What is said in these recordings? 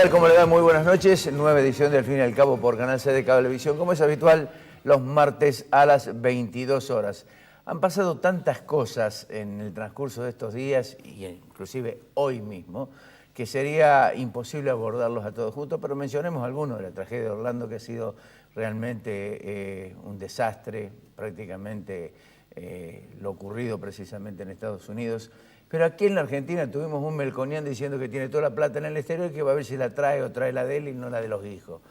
tal? ¿Cómo le da? Muy buenas noches. Nueva edición de Al fin y al cabo por Canal C de Cablevisión, como es habitual, los martes a las 22 horas. Han pasado tantas cosas en el transcurso de estos días, y inclusive hoy mismo, que sería imposible abordarlos a todos juntos, pero mencionemos algunos de la tragedia de Orlando, que ha sido realmente un desastre, prácticamente lo ocurrido precisamente en Estados Unidos. Pero aquí en la Argentina tuvimos un Melconian diciendo que tiene toda la plata en el exterior y que va a ver si la trae o trae la de él y no la de los hijos.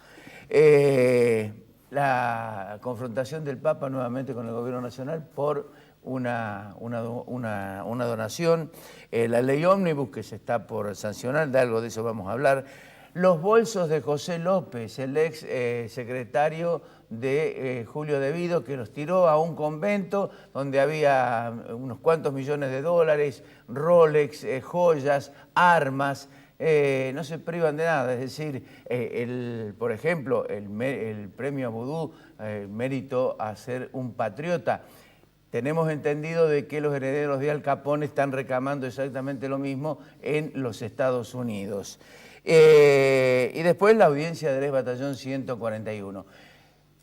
La confrontación del Papa nuevamente con el gobierno nacional por una donación, la ley ómnibus que se está por sancionar, de algo de eso vamos a hablar, los bolsos de José López, el ex secretario de Julio De Vido, que los tiró a un convento donde había unos cuantos millones de dólares, Rolex, joyas, armas. No se privan de nada, es decir, por ejemplo, el premio a Vudú, mérito a ser un patriota. Tenemos entendido de que los herederos de Al Capone están reclamando exactamente lo mismo en los Estados Unidos. Y después la audiencia del ex batallón 141.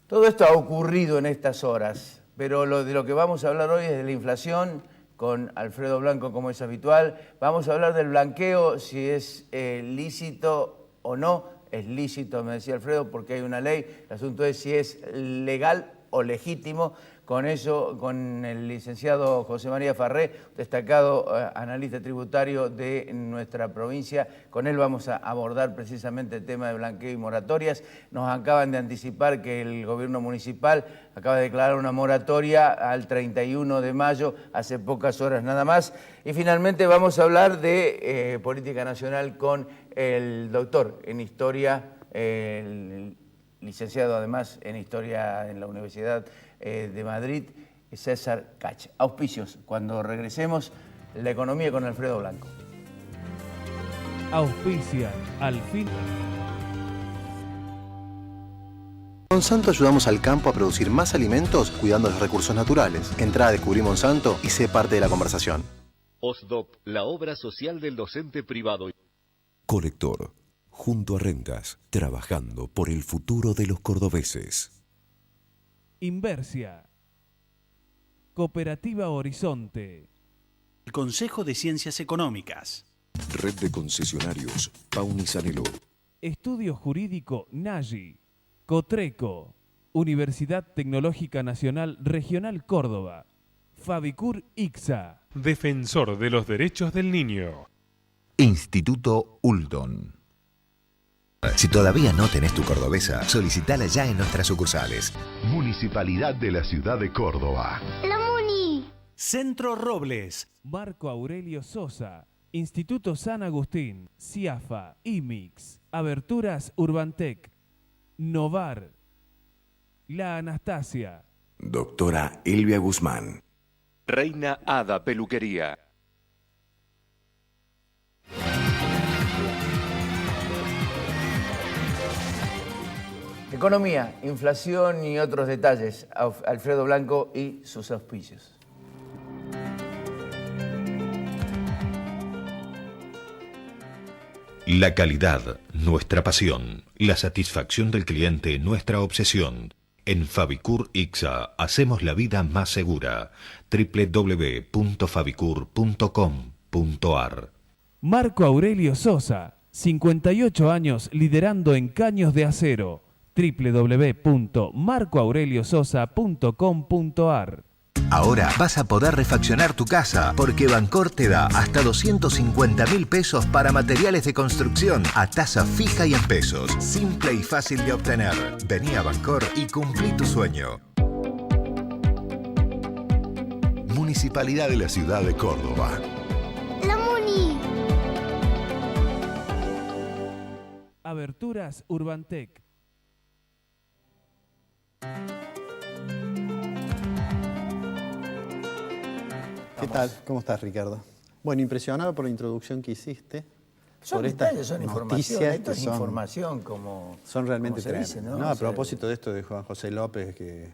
Todo esto ha ocurrido en estas horas, pero de lo que vamos a hablar hoy es de la inflación, con Alfredo Blanco como es habitual. Vamos a hablar del blanqueo, si es lícito o no. Es lícito, me decía Alfredo, porque hay una ley. El asunto es si es legal o legítimo. Con eso, con el licenciado José María Farré, destacado analista tributario de nuestra provincia. Con él vamos a abordar precisamente el tema de blanqueo y moratorias. Nos acaban de anticipar que el gobierno municipal acaba de declarar una moratoria al 31 de mayo, hace pocas horas nada más. Y finalmente vamos a hablar de política nacional con el doctor en Historia, el licenciado además en Historia en la Universidad de Madrid, César Cach. Auspicios, cuando regresemos, la economía con Alfredo Blanco. Auspicia, al fin. Monsanto ayudamos al campo a producir más alimentos cuidando los recursos naturales. Entrá a Descubrir Monsanto y sé parte de la conversación. OSDOP, la obra social del docente privado. Colector, junto a Rentas, trabajando por el futuro de los cordobeses. Inversia. Cooperativa Horizonte. El Consejo de Ciencias Económicas. Red de concesionarios, Pauni Sanelo. Estudio Jurídico Nagi. Cotreco. Universidad Tecnológica Nacional Regional Córdoba. Fabicur Ixa. Defensor de los Derechos del Niño. Instituto Uldon. Si todavía no tenés tu cordobesa, solicitala ya en nuestras sucursales. Municipalidad de la Ciudad de Córdoba. ¡La Muni! Centro Robles. Marco Aurelio Sosa. Instituto San Agustín. CIAFA. IMIX. Aberturas Urbantec. Novar. La Anastasia. Doctora Elvia Guzmán. Reina Hada Peluquería. Economía, inflación y otros detalles. Alfredo Blanco y sus auspicios. La calidad, nuestra pasión. La satisfacción del cliente, nuestra obsesión. En Fabicur Ixa hacemos la vida más segura. www.fabicur.com.ar. Marco Aurelio Sosa, 58 años liderando en caños de acero. www.marcoaureliososa.com.ar. Ahora vas a poder refaccionar tu casa porque Bancor te da hasta 250.000 pesos para materiales de construcción a tasa fija y en pesos. Simple y fácil de obtener. Vení a Bancor y cumplí tu sueño. Municipalidad de la Ciudad de Córdoba. ¡La Muni! Aberturas Urbantec. ¿Qué tal? ¿Cómo estás, Ricardo? Bueno, impresionado por la introducción que hiciste. Son detalles, son información. Esto es información como... Son realmente como se dice, tremendas. ¿no? A propósito de esto de Juan José López, que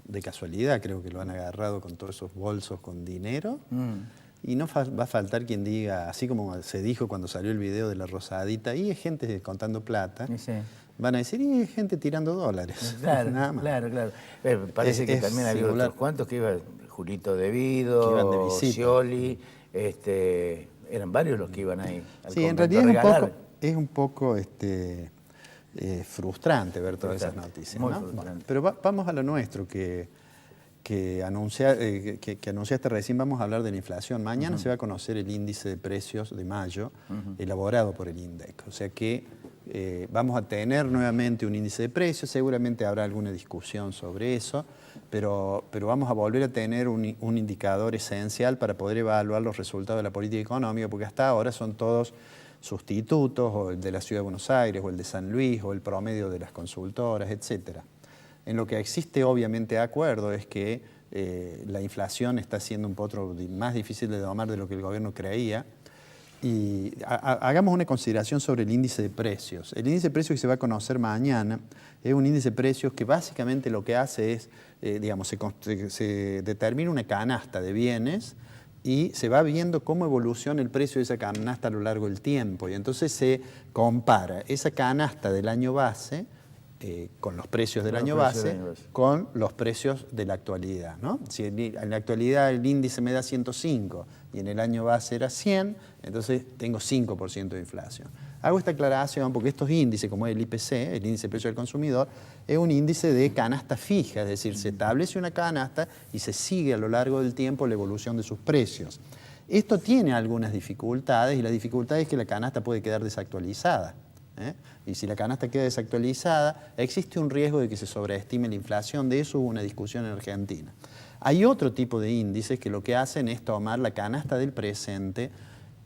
de casualidad creo que lo han agarrado con todos esos bolsos con dinero. Y no va a faltar quien diga, así como se dijo cuando salió el video de la Rosadita, y es gente contando plata, Sí. van a decir, y es gente tirando dólares. Claro, Nada más. claro. Parece que también había singular. otros cuantos que iban, Julito Devido, Que iban de visita. Scioli, eran varios los que iban ahí. Al Sí, en convento realidad a regalar. es un poco frustrante ver todas esas noticias. Muy ¿no? frustrante. Bueno, pero vamos a lo nuestro, que anunciaste recién. Vamos a hablar de la inflación. Mañana se va a conocer el índice de precios de mayo, elaborado por el INDEC. O sea que vamos a tener nuevamente un índice de precios. Seguramente habrá alguna discusión sobre eso, pero vamos a volver a tener un indicador esencial para poder evaluar los resultados de la política económica, porque hasta ahora son todos sustitutos, o el de la Ciudad de Buenos Aires, o el de San Luis, o el promedio de las consultoras, etcétera. En lo que existe obviamente acuerdo es que la inflación está siendo un poco más difícil de domar de lo que el gobierno creía. Y hagamos una consideración sobre el índice de precios. El índice de precios que se va a conocer mañana es un índice de precios que básicamente lo que hace es, se determina una canasta de bienes y se va viendo cómo evoluciona el precio de esa canasta a lo largo del tiempo. Y entonces se compara esa canasta del año base con los precios del año base con los precios de la actualidad, ¿no? Si en la actualidad el índice me da 105 y en el año base era 100, entonces tengo 5% de inflación. Hago esta aclaración porque estos índices, como el IPC, el índice de precio del consumidor, es un índice de canasta fija, es decir, se establece una canasta y se sigue a lo largo del tiempo la evolución de sus precios. Esto tiene algunas dificultades, y la dificultad es que la canasta puede quedar desactualizada. Y si la canasta queda desactualizada, existe un riesgo de que se sobreestime la inflación. De eso hubo una discusión en Argentina. Hay otro tipo de índices que lo que hacen es tomar la canasta del presente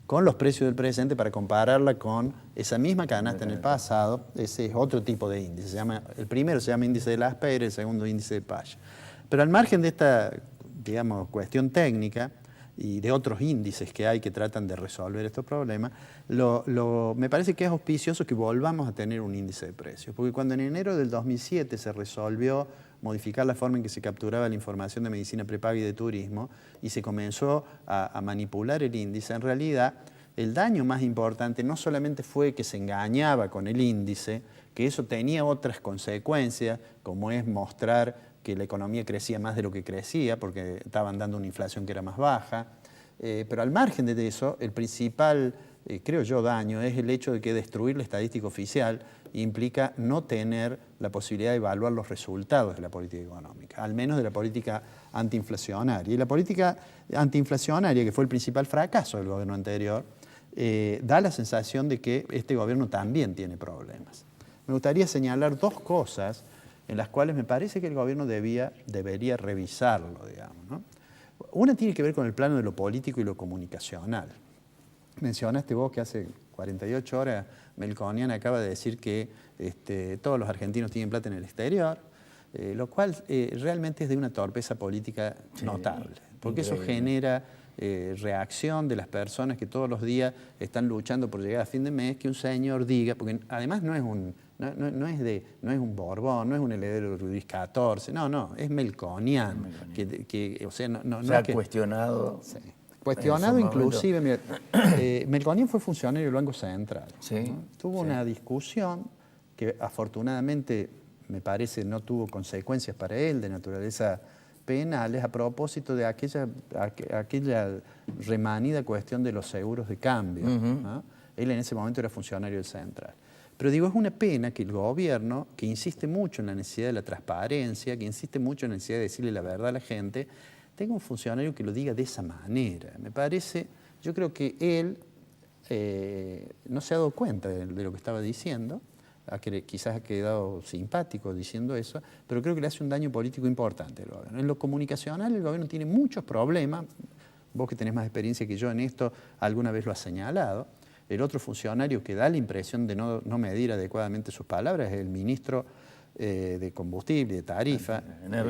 con los precios del presente para compararla con esa misma canasta en el pasado. Ese es otro tipo de índice. El primero se llama índice de Laspeyres, el segundo índice de Pasch. Pero al margen de esta, cuestión técnica y de otros índices que hay que tratan de resolver estos problemas, me parece que es auspicioso que volvamos a tener un índice de precios. Porque cuando en enero del 2007 se resolvió modificar la forma en que se capturaba la información de medicina prepaga y de turismo, y se comenzó a manipular el índice, en realidad el daño más importante no solamente fue que se engañaba con el índice, que eso tenía otras consecuencias, como es mostrar que la economía crecía más de lo que crecía, porque estaban dando una inflación que era más baja. Pero al margen de eso, el principal, creo yo, daño es el hecho de que destruir la estadística oficial implica no tener la posibilidad de evaluar los resultados de la política económica, al menos de la política antiinflacionaria. Y la política antiinflacionaria, que fue el principal fracaso del gobierno anterior, da la sensación de que este gobierno también tiene problemas. Me gustaría señalar dos cosas en las cuales me parece que el gobierno debería revisarlo, digamos, ¿no? Una tiene que ver con el plano de lo político y lo comunicacional. Mencionaste vos que hace 48 horas Melconian acaba de decir que todos los argentinos tienen plata en el exterior, lo cual realmente es de una torpeza política notable, porque eso genera reacción de las personas que todos los días están luchando por llegar a fin de mes, que un señor diga, porque además no es un Borbón, no es un heredero de Luis XIV, no, es Melconian. Se ha cuestionado. Sí. Cuestionado inclusive, mira, Melconian fue funcionario del Banco Central. Sí, ¿no? Tuvo una discusión que afortunadamente me parece no tuvo consecuencias para él de naturaleza penales a propósito de aquella remanida cuestión de los seguros de cambio. ¿no? Él en ese momento era funcionario del Central. Pero digo, es una pena que el gobierno, que insiste mucho en la necesidad de la transparencia, que insiste mucho en la necesidad de decirle la verdad a la gente, tenga un funcionario que lo diga de esa manera. Me parece, yo creo que él no se ha dado cuenta de lo que estaba diciendo, quizás ha quedado simpático diciendo eso, pero creo que le hace un daño político importante al gobierno. En lo comunicacional el gobierno tiene muchos problemas, vos que tenés más experiencia que yo en esto, alguna vez lo has señalado. El otro funcionario que da la impresión de no medir adecuadamente sus palabras es el ministro de Combustible, de Tarifa,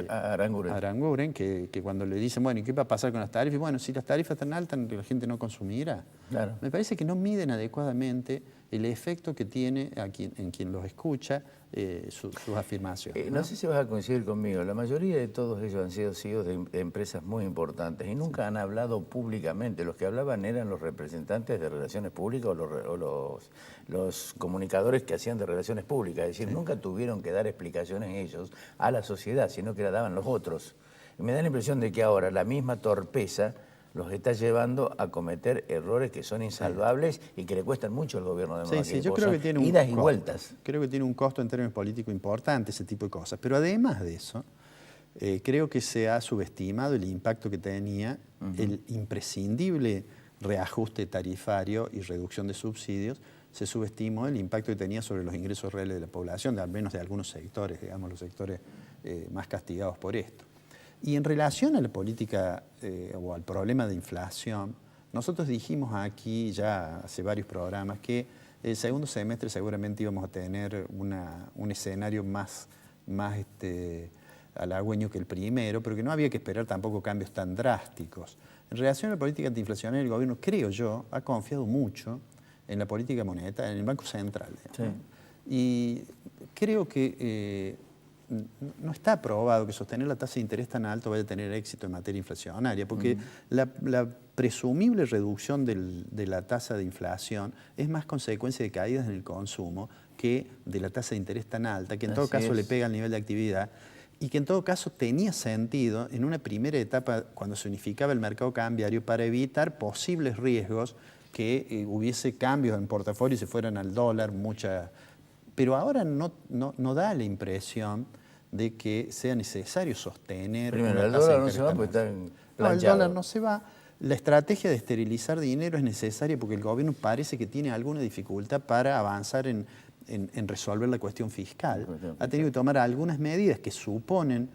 Aranguren, que cuando le dicen, bueno, ¿y qué va a pasar con las tarifas? Bueno, si las tarifas están altas, la gente no consumirá. Claro. Me parece que no miden adecuadamente el efecto que tiene en quien los escucha sus afirmaciones. No sé si vas a coincidir conmigo, la mayoría de todos ellos han sido CEOs de empresas muy importantes y nunca han hablado públicamente. Los que hablaban eran los representantes de relaciones públicas o los comunicadores que hacían de relaciones públicas. Es decir, nunca tuvieron que dar explicaciones ellos a la sociedad, sino que la daban los otros. Y me da la impresión de que ahora la misma torpeza los está llevando a cometer errores que son insalvables y que le cuestan mucho al gobierno de Macri. Sí, yo creo que tiene un idas y costo. vueltas. Creo que tiene un costo en términos políticos importante ese tipo de cosas. Pero además de eso, creo que se ha subestimado el impacto que tenía el imprescindible reajuste tarifario y reducción de subsidios. Se subestimó el impacto que tenía sobre los ingresos reales de la población, al menos de algunos sectores, digamos, los sectores más castigados por esto. Y en relación a la política o al problema de inflación, nosotros dijimos aquí ya hace varios programas que el segundo semestre seguramente íbamos a tener un escenario más halagüeño que el primero, pero que no había que esperar tampoco cambios tan drásticos. En relación a la política antiinflacionaria, el gobierno, creo yo, ha confiado mucho en la política monetaria, en el Banco Central. Sí. Y creo que no está probado que sostener la tasa de interés tan alto vaya a tener éxito en materia inflacionaria, porque la presumible reducción de la tasa de inflación es más consecuencia de caídas en el consumo que de la tasa de interés tan alta, que en todo caso le pega al nivel de actividad y que en todo caso tenía sentido en una primera etapa cuando se unificaba el mercado cambiario para evitar posibles riesgos que hubiese cambios en portafolio y se fueran al dólar, pero ahora no da la impresión de que sea necesario sostener primero, una el tasa dólar de no se va porque está planchado. No, el dólar no se va. La estrategia de esterilizar dinero es necesaria porque el gobierno parece que tiene alguna dificultad para avanzar en resolver la cuestión fiscal. Ha tenido que tomar algunas medidas que suponen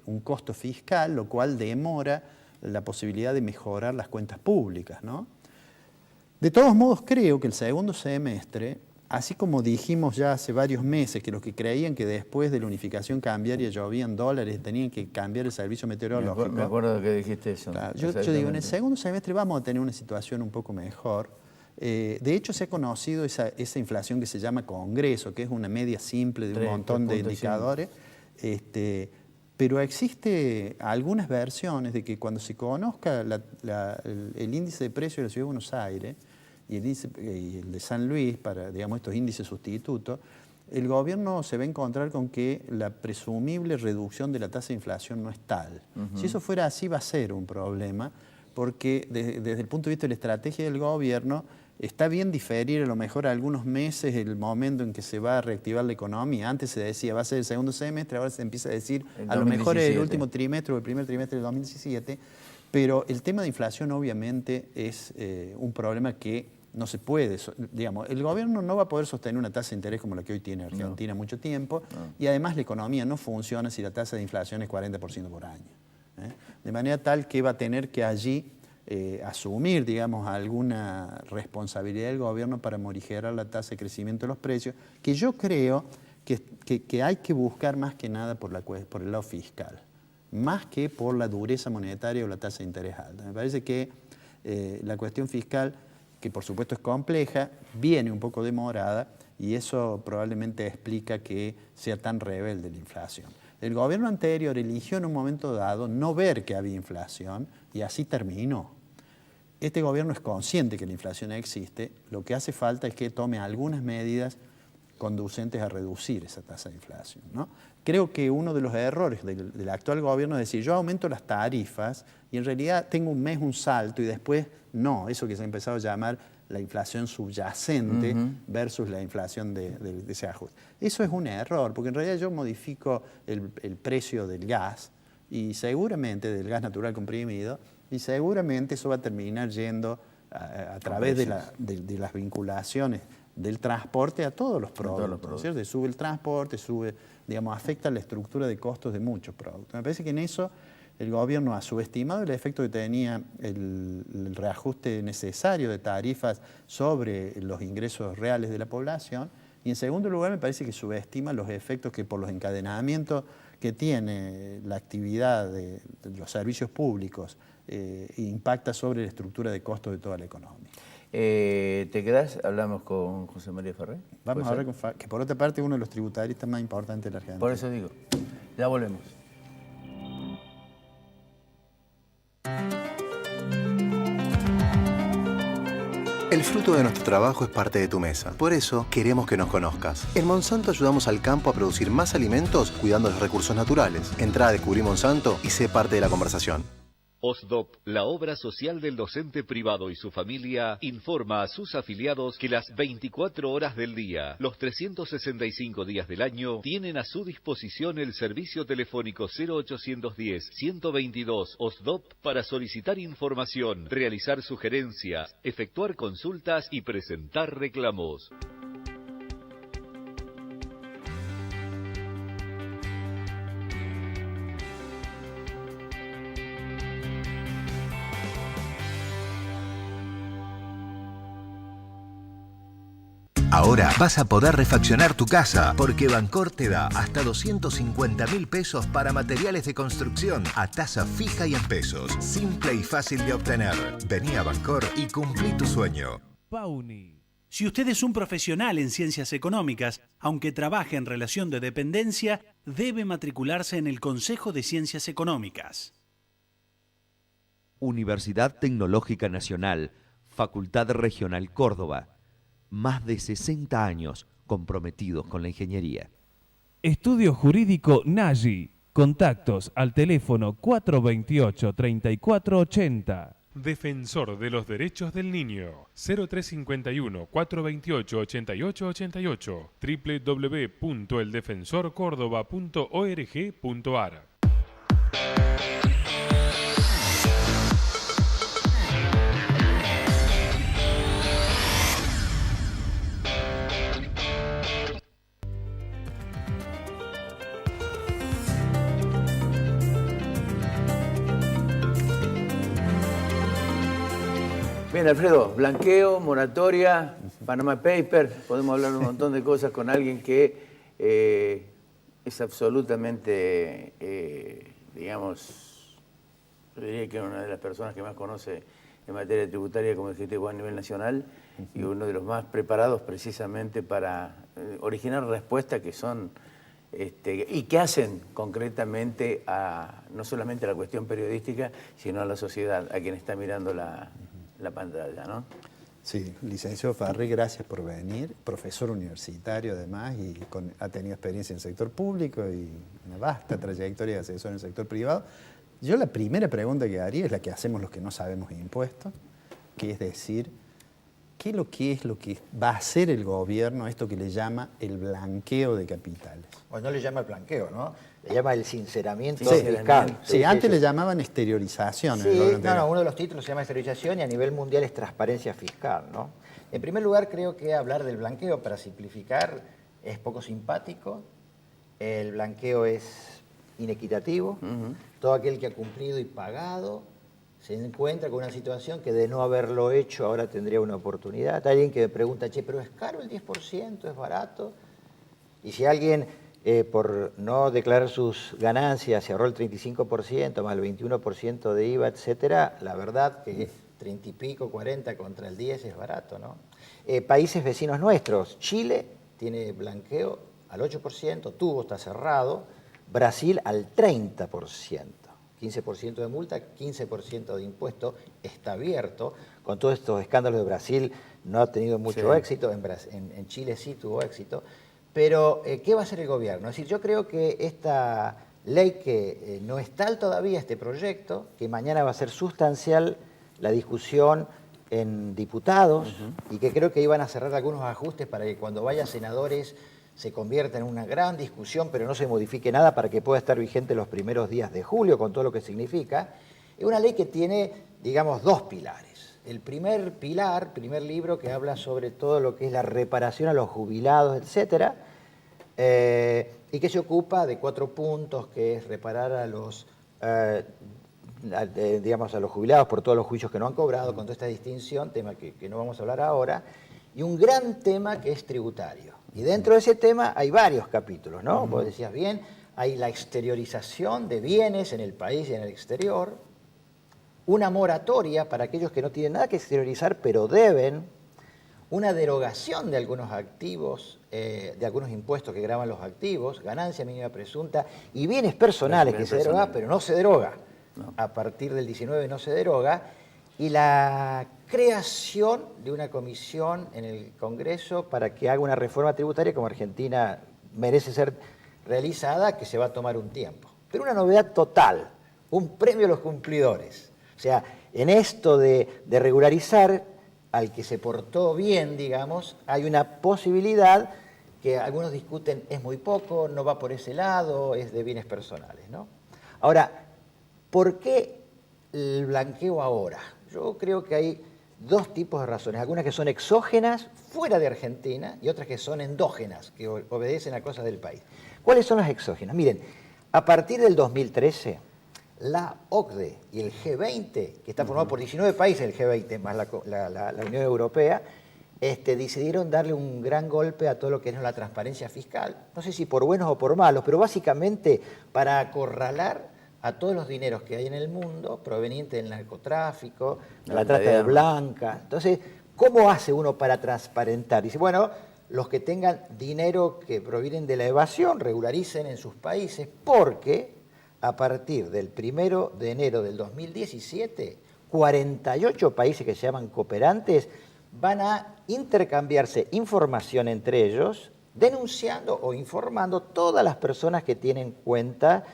un costo fiscal, lo cual demora la posibilidad de mejorar las cuentas públicas, ¿no? De todos modos, creo que el segundo semestre, así como dijimos ya hace varios meses que los que creían que después de la unificación cambiaria llovían dólares, tenían que cambiar el servicio meteorológico. Me acuerdo que dijiste eso. Claro, yo digo, en el segundo semestre vamos a tener una situación un poco mejor. De hecho, se ha conocido esa inflación que se llama Congreso, que es una media simple de un montón de indicadores. Pero existe algunas versiones de que cuando se conozca el índice de precios de la Ciudad de Buenos Aires y el de San Luis, para, digamos, estos índices sustitutos, el gobierno se va a encontrar con que la presumible reducción de la tasa de inflación no es tal. Si eso fuera así, va a ser un problema, porque desde el punto de vista de la estrategia del gobierno, está bien diferir a lo mejor algunos meses el momento en que se va a reactivar la economía. Antes se decía va a ser el segundo semestre, ahora se empieza a decir a lo mejor es el último trimestre o el primer trimestre del 2017, pero el tema de inflación obviamente es un problema que no se puede, digamos, el gobierno no va a poder sostener una tasa de interés como la que hoy tiene Argentina mucho tiempo, y además la economía no funciona si la tasa de inflación es 40% por año. De manera tal que va a tener que allí asumir, digamos, alguna responsabilidad del gobierno para morigerar la tasa de crecimiento de los precios, que yo creo que hay que buscar más que nada por el lado fiscal, más que por la dureza monetaria o la tasa de interés alta. Me parece que la cuestión fiscal, que por supuesto es compleja, viene un poco demorada y eso probablemente explica que sea tan rebelde la inflación. El gobierno anterior eligió en un momento dado no ver que había inflación y así terminó. Este gobierno es consciente que la inflación existe, lo que hace falta es que tome algunas medidas conducentes a reducir esa tasa de inflación, ¿no? Creo que uno de los errores del actual gobierno es decir, yo aumento las tarifas y en realidad tengo un mes un salto y después no, eso que se ha empezado a llamar la inflación subyacente versus la inflación de ese ajuste. Eso es un error, porque en realidad yo modifico el precio del gas y seguramente del gas natural comprimido y seguramente eso va a terminar yendo a través de las vinculaciones del transporte a todos los productos, ¿cierto? Sube el transporte, digamos, afecta la estructura de costos de muchos productos. Me parece que en eso el gobierno ha subestimado el efecto que tenía el reajuste necesario de tarifas sobre los ingresos reales de la población y en segundo lugar me parece que subestima los efectos que por los encadenamientos que tiene la actividad de los servicios públicos impacta sobre la estructura de costos de toda la economía. ¿Te quedás? Hablamos con José María Ferrer. Vamos a hablar con que por otra parte es uno de los tributaristas más importantes de la Argentina. Por eso digo, ya volvemos. El fruto de nuestro trabajo es parte de tu mesa. Por eso queremos que nos conozcas. En Monsanto ayudamos al campo a producir más alimentos cuidando los recursos naturales. Entrá a Descubrí Monsanto y sé parte de la conversación. OSDOP, la obra social del docente privado y su familia, informa a sus afiliados que las 24 horas del día, los 365 días del año, tienen a su disposición el servicio telefónico 0810-122 OSDOP para solicitar información, realizar sugerencias, efectuar consultas y presentar reclamos. Ahora vas a poder refaccionar tu casa porque Bancor te da hasta 250.000 pesos para materiales de construcción a tasa fija y en pesos. Simple y fácil de obtener. Vení a Bancor y cumplí tu sueño. Pauni. Si usted es un profesional en ciencias económicas, aunque trabaje en relación de dependencia, debe matricularse en el Consejo de Ciencias Económicas. Universidad Tecnológica Nacional, Facultad Regional Córdoba. Más de 60 años comprometidos con la ingeniería. Estudio Jurídico Nagy. Contactos al teléfono 428-3480. Defensor de los Derechos del Niño. 0351-428-8888. www.eldefensorcordoba.org.ar. Bien, Alfredo, blanqueo, moratoria, Panama Papers, podemos hablar un montón de cosas con alguien que es absolutamente, digamos, yo diría que es una de las personas que más conoce en materia tributaria como ejecutivo a nivel nacional y uno de los más preparados precisamente para originar respuestas que son y que hacen concretamente no solamente a la cuestión periodística, sino a la sociedad, a quien está mirando la pantalla, ¿no? Sí, licenciado Farri, gracias por venir, profesor universitario además y ha tenido experiencia en el sector público y una vasta trayectoria de asesor en el sector privado. Yo la primera pregunta que haría es la que hacemos los que no sabemos impuestos, que es decir, ¿qué es lo que va a hacer el gobierno, esto que le llama el blanqueo de capitales? Bueno, no le llama el blanqueo, ¿no? Le llama el sinceramiento Sí, fiscal. sí, antes le llamaban exteriorización. Sí, uno de los títulos se llama exteriorización y a nivel mundial es transparencia fiscal, ¿no? En primer lugar, creo que hablar del blanqueo, para simplificar, es poco simpático. El blanqueo es inequitativo. Todo aquel que ha cumplido y pagado se encuentra con una situación que de no haberlo hecho ahora tendría una oportunidad. Hay alguien que me pregunta, che, ¿pero es caro el 10%? ¿Es barato? Y si alguien, por no declarar sus ganancias, se ahorró el 35%, más el 21% de IVA, etcétera, la verdad que 30 y pico, 40 contra el 10 es barato, ¿no? Países vecinos nuestros, Chile tiene blanqueo al 8%, Tubo está cerrado, Brasil al 30%. 15% de multa, 15% de impuesto, está abierto. Con todos estos escándalos de Brasil no ha tenido mucho éxito, en Chile sí tuvo éxito. Pero, ¿qué va a hacer el gobierno? Es decir, yo creo que esta ley que no es tal todavía, este proyecto, que mañana va a ser sustancial la discusión en diputados y que creo que iban a cerrar algunos ajustes para que cuando vaya a senadores se convierta en una gran discusión, pero no se modifique nada para que pueda estar vigente los primeros días de julio, con todo lo que significa. Es una ley que tiene, digamos, dos pilares. El primer pilar, primer libro, que habla sobre todo lo que es la reparación a los jubilados, etcétera, y que se ocupa de 4 puntos, que es reparar a los, digamos, a los jubilados por todos los juicios que no han cobrado, con toda esta distinción, tema que no vamos a hablar ahora, y un gran tema que es tributario. Y dentro de ese tema hay varios capítulos, ¿no? Vos decías bien, hay la exteriorización de bienes en el país y en el exterior, una moratoria para aquellos que no tienen nada que exteriorizar, pero deben, una derogación de algunos activos, de algunos impuestos que gravan los activos, ganancia mínima presunta y bienes personales que se deroga, pero no se deroga. No. A partir del 19 no se deroga. Y la creación de una comisión en el Congreso para que haga una reforma tributaria como Argentina merece ser realizada, que se va a tomar un tiempo. Pero una novedad total, un premio a los cumplidores. O sea, en esto de regularizar al que se portó bien, digamos, hay una posibilidad que algunos discuten, es muy poco, no va por ese lado, es de bienes personales, ¿no? Ahora, ¿por qué el blanqueo ahora? Yo creo que hay dos tipos de razones, algunas que son exógenas, fuera de Argentina, y otras que son endógenas, que obedecen a cosas del país. ¿Cuáles son las exógenas? Miren, a partir del 2013, la OCDE y el G20, que está formado por 19 países, el G20 más la Unión Europea, decidieron darle un gran golpe a todo lo que es la transparencia fiscal. No sé si por buenos o por malos, pero básicamente para acorralar a todos los dineros que hay en el mundo provenientes del narcotráfico, de la trata de blancas. Entonces, ¿cómo hace uno para transparentar? Dice, bueno, los que tengan dinero que provienen de la evasión, regularicen en sus países, porque a partir del 1 de enero del 2017, 48 países que se llaman cooperantes van a intercambiarse información entre ellos, denunciando o informando todas las personas que tienen cuenta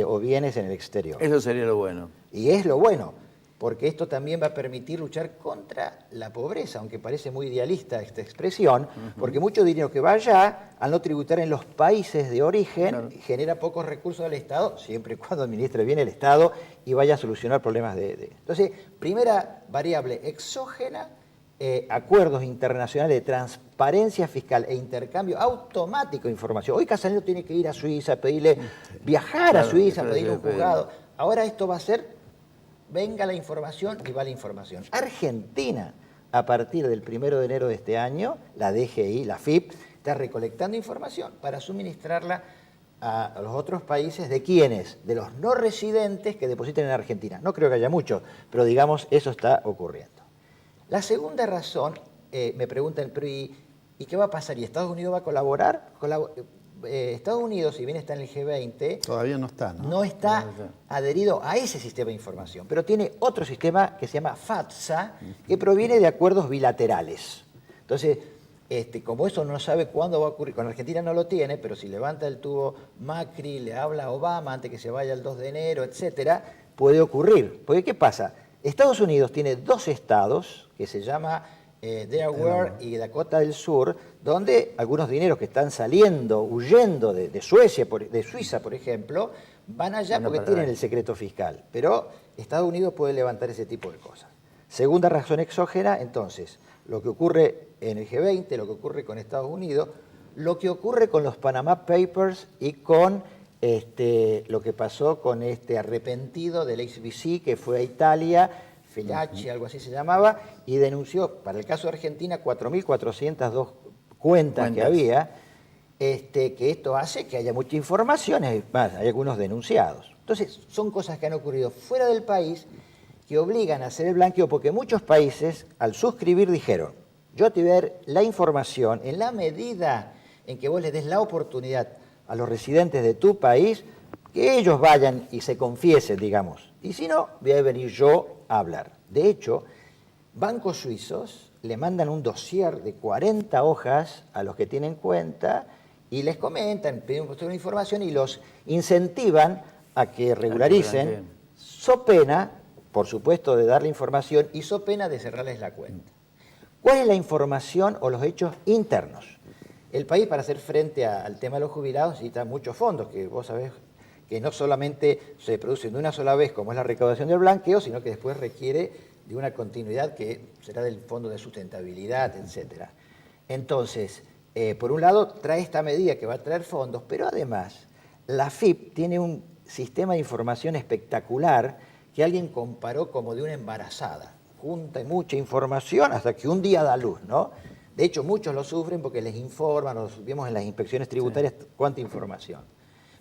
o bienes en el exterior. Eso sería lo bueno. Y es lo bueno, porque esto también va a permitir luchar contra la pobreza, aunque parece muy idealista esta expresión, porque mucho dinero que va allá, al no tributar en los países de origen, genera pocos recursos del Estado, siempre y cuando administre bien el Estado y vaya a solucionar problemas Entonces, primera variable exógena, acuerdos internacionales de transparencia fiscal e intercambio automático de información. Hoy Casanelo tiene que ir a Suiza, viajar a Suiza, pedirle un juzgado. Ahora esto va a ser, venga la información y va la información. Argentina, a partir del 1 de enero de este año, la DGI, la FIP, está recolectando información para suministrarla a los otros países. ¿De quiénes? De los no residentes que depositen en Argentina. No creo que haya muchos, pero digamos, eso está ocurriendo. La segunda razón, me preguntan, pero ¿y qué va a pasar? ¿Y Estados Unidos va a colaborar? Estados Unidos, si bien está en el G20... Todavía no está, ¿no? No está adherido a ese sistema de información, pero tiene otro sistema que se llama FATSA, que proviene de acuerdos bilaterales. Entonces, como eso no sabe cuándo va a ocurrir, con Argentina no lo tiene, pero si levanta el tubo Macri, le habla a Obama antes que se vaya el 2 de enero, etcétera, puede ocurrir. Porque, ¿qué pasa? Estados Unidos tiene dos estados que se llama Delaware y Dakota del Sur, donde algunos dineros que están saliendo, huyendo de Suiza, por ejemplo, van allá porque tienen el secreto fiscal. Pero Estados Unidos puede levantar ese tipo de cosas. Segunda razón exógena, entonces, lo que ocurre en el G20, lo que ocurre con Estados Unidos, lo que ocurre con los Panama Papers y con lo que pasó con arrepentido del HSBC que fue a Italia, Feliacci, algo así se llamaba, y denunció, para el caso de Argentina, 4.402 cuentas que había, que esto hace que haya mucha información, es más, hay algunos denunciados. Entonces, son cosas que han ocurrido fuera del país que obligan a hacer el blanqueo, porque muchos países, al suscribir, dijeron, yo te voy a dar la información en la medida en que vos les des la oportunidad a los residentes de tu país, que ellos vayan y se confiesen, digamos. Y si no, voy a venir yo a hablar. De hecho, bancos suizos le mandan un dossier de 40 hojas a los que tienen cuenta y les comentan, piden una información y los incentivan a que regularicen, so pena, por supuesto, de darle información y so pena de cerrarles la cuenta. ¿Cuál es la información o los hechos internos? El país, para hacer frente al tema de los jubilados, necesita muchos fondos, que vos sabés que no solamente se producen de una sola vez, como es la recaudación del blanqueo, sino que después requiere de una continuidad que será del Fondo de Sustentabilidad, etc. Entonces, por un lado, trae esta medida que va a traer fondos, pero además, la FIP tiene un sistema de información espectacular que alguien comparó como de una embarazada. Junta mucha información hasta que un día da luz, ¿no? De hecho, muchos lo sufren porque les informan, nos vimos en las inspecciones tributarias cuánta información.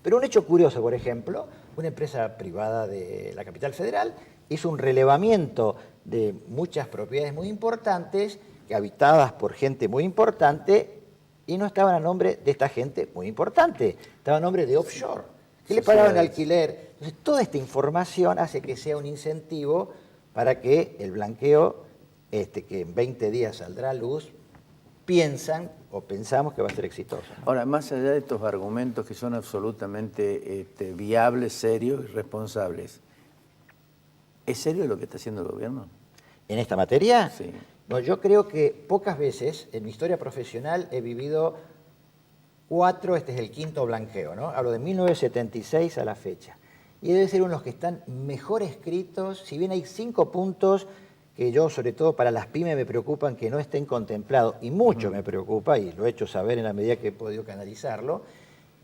Pero un hecho curioso, por ejemplo, una empresa privada de la capital federal hizo un relevamiento de muchas propiedades muy importantes, habitadas por gente muy importante, y no estaban a nombre de esta gente muy importante, estaban a nombre de offshore, que le pagaban alquiler. Entonces, toda esta información hace que sea un incentivo para que el blanqueo, que en 20 días saldrá a luz, pensamos que va a ser exitoso, ¿no? Ahora, más allá de estos argumentos que son absolutamente viables, serios y responsables, ¿es serio lo que está haciendo el gobierno? ¿En esta materia? Sí. No, yo creo que pocas veces en mi historia profesional he vivido 4, este es el 5º blanqueo, ¿no? Hablo de 1976 a la fecha. Y debe ser uno de los que están mejor escritos, si bien hay 5 puntos que yo, sobre todo para las pymes, me preocupan que no estén contemplados, y mucho me preocupa, y lo he hecho saber en la medida que he podido canalizarlo,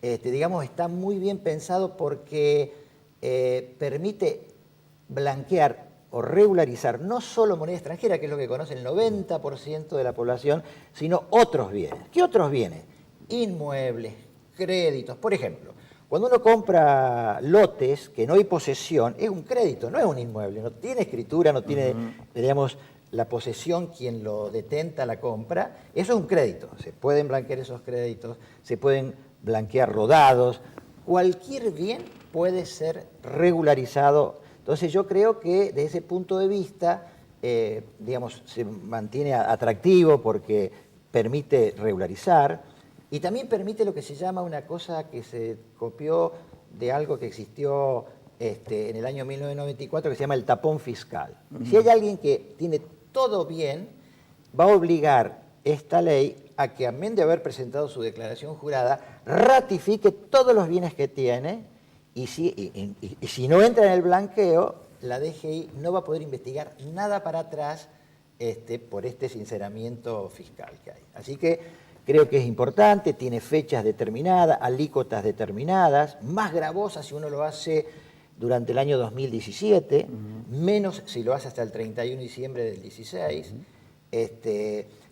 digamos, está muy bien pensado porque permite blanquear o regularizar no solo moneda extranjera, que es lo que conoce el 90% de la población, sino otros bienes. ¿Qué otros bienes? Inmuebles, créditos. Por ejemplo, cuando uno compra lotes que no hay posesión, es un crédito, no es un inmueble, no tiene escritura, no tiene, digamos, la posesión quien lo detenta la compra, eso es un crédito. Se pueden blanquear esos créditos, se pueden blanquear rodados, cualquier bien puede ser regularizado. Entonces yo creo que desde ese punto de vista, digamos, se mantiene atractivo porque permite regularizar y también permite lo que se llama una cosa que se copió de algo que existió en el año 1994 que se llama el tapón fiscal. Si hay alguien que tiene todo bien, va a obligar esta ley a que, amén de haber presentado su declaración jurada, ratifique todos los bienes que tiene. Y si no entra en el blanqueo, la DGI no va a poder investigar nada para atrás por este sinceramiento fiscal que hay. Así que creo que es importante, tiene fechas determinadas, alícuotas determinadas, más gravosas si uno lo hace durante el año 2017, menos si lo hace hasta el 31 de diciembre del 16.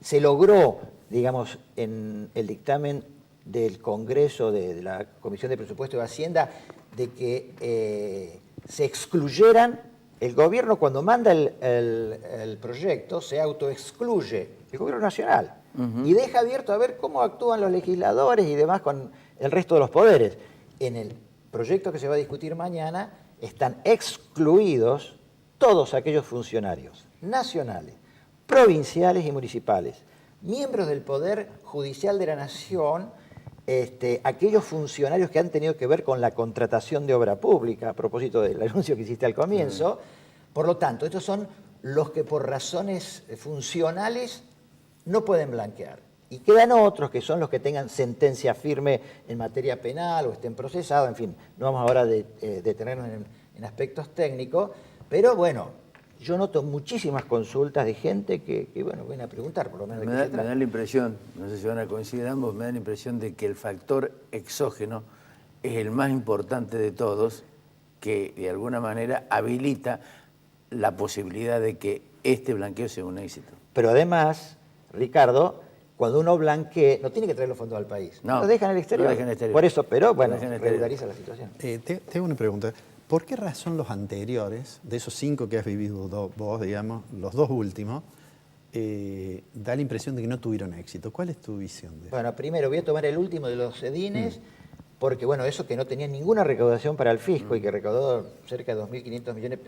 Se logró, digamos, en el dictamen del Congreso, de la Comisión de Presupuesto de Hacienda, de que se excluyeran, el gobierno cuando manda el proyecto se autoexcluye, el gobierno nacional, y deja abierto a ver cómo actúan los legisladores y demás con el resto de los poderes. En el proyecto que se va a discutir mañana están excluidos todos aquellos funcionarios nacionales, provinciales y municipales, miembros del Poder Judicial de la Nación, aquellos funcionarios que han tenido que ver con la contratación de obra pública, a propósito del anuncio que hiciste al comienzo. Por lo tanto, estos son los que por razones funcionales no pueden blanquear. Y quedan otros que son los que tengan sentencia firme en materia penal o estén procesados, en fin, no vamos ahora a detenernos en aspectos técnicos, pero bueno, yo noto muchísimas consultas de gente que bueno, viene a preguntar, por lo menos. Me da la impresión, no sé si van a coincidir ambos, me da la impresión de que el factor exógeno es el más importante de todos, que de alguna manera habilita la posibilidad de que este blanqueo sea un éxito. Pero además, Ricardo, cuando uno blanquee, no tiene que traer los fondos al país, No, lo dejan en el exterior. lo dejan en el exterior. Por eso, pero bueno, Lo dejan en el exterior. regulariza la situación. Tengo una pregunta. ¿Por qué razón los anteriores, de esos 5 que has vivido vos, digamos, los 2 últimos, da la impresión de que no tuvieron éxito? ¿Cuál es tu visión de eso? Bueno, primero voy a tomar el último de los sedines, porque bueno, eso que no tenía ninguna recaudación para el fisco y que recaudó cerca de 2.500 millones,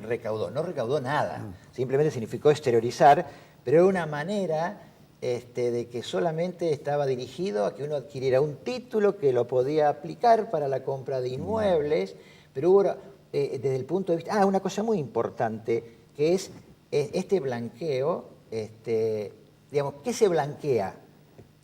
no recaudó nada, simplemente significó exteriorizar, pero era una manera de que solamente estaba dirigido a que uno adquiriera un título que lo podía aplicar para la compra de inmuebles, pero hubo desde el punto de vista... una cosa muy importante, que es este blanqueo, digamos, ¿qué se blanquea?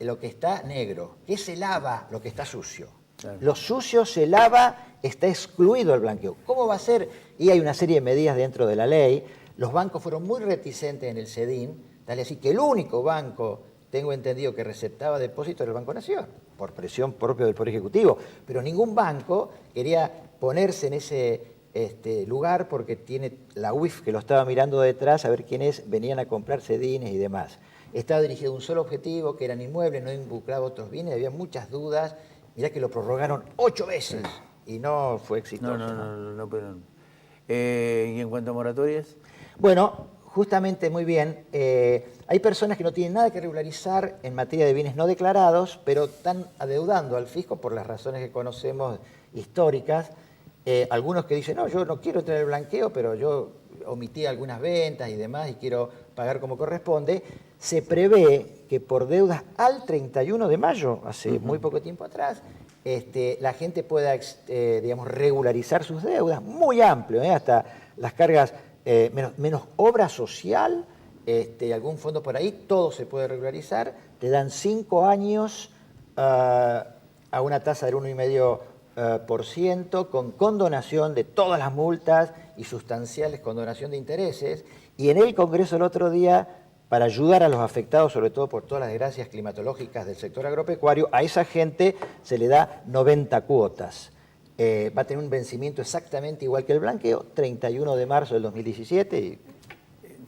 Lo que está negro. ¿Qué se lava? Lo que está sucio. Claro. Lo sucio se lava, está excluido el blanqueo. ¿Cómo va a ser? Y hay una serie de medidas dentro de la ley. Los bancos fueron muy reticentes en el SEDIN, tal así que el único banco, tengo entendido, que receptaba depósitos era el Banco Nación, por presión propia del Poder Ejecutivo. Pero ningún banco quería ponerse en ese lugar porque tiene la UIF que lo estaba mirando detrás a ver quiénes venían a comprar sedines y demás. Estaba dirigido a un solo objetivo, que eran inmuebles, no involucraba otros bienes, había muchas dudas. Mirá que lo prorrogaron 8 veces y no fue exitoso. No, pero ¿Y en cuanto a moratorias? Bueno, justamente muy bien. Hay personas que no tienen nada que regularizar en materia de bienes no declarados, pero están adeudando al fisco por las razones que conocemos históricas. Algunos que dicen, no, yo no quiero tener el blanqueo, pero yo omití algunas ventas y demás y quiero pagar como corresponde. Se prevé que por deudas al 31 de mayo, hace muy poco tiempo atrás, la gente pueda, digamos, regularizar sus deudas, muy amplio, hasta las cargas, menos obra social, algún fondo por ahí, todo se puede regularizar. Te dan 5 años a una tasa del 1,5%, con condonación de todas las multas y sustanciales condonación de intereses. Y en el Congreso el otro día, para ayudar a los afectados, sobre todo por todas las desgracias climatológicas del sector agropecuario, a esa gente se le da 90 cuotas. Va a tener un vencimiento exactamente igual que el blanqueo, 31 de marzo del 2017.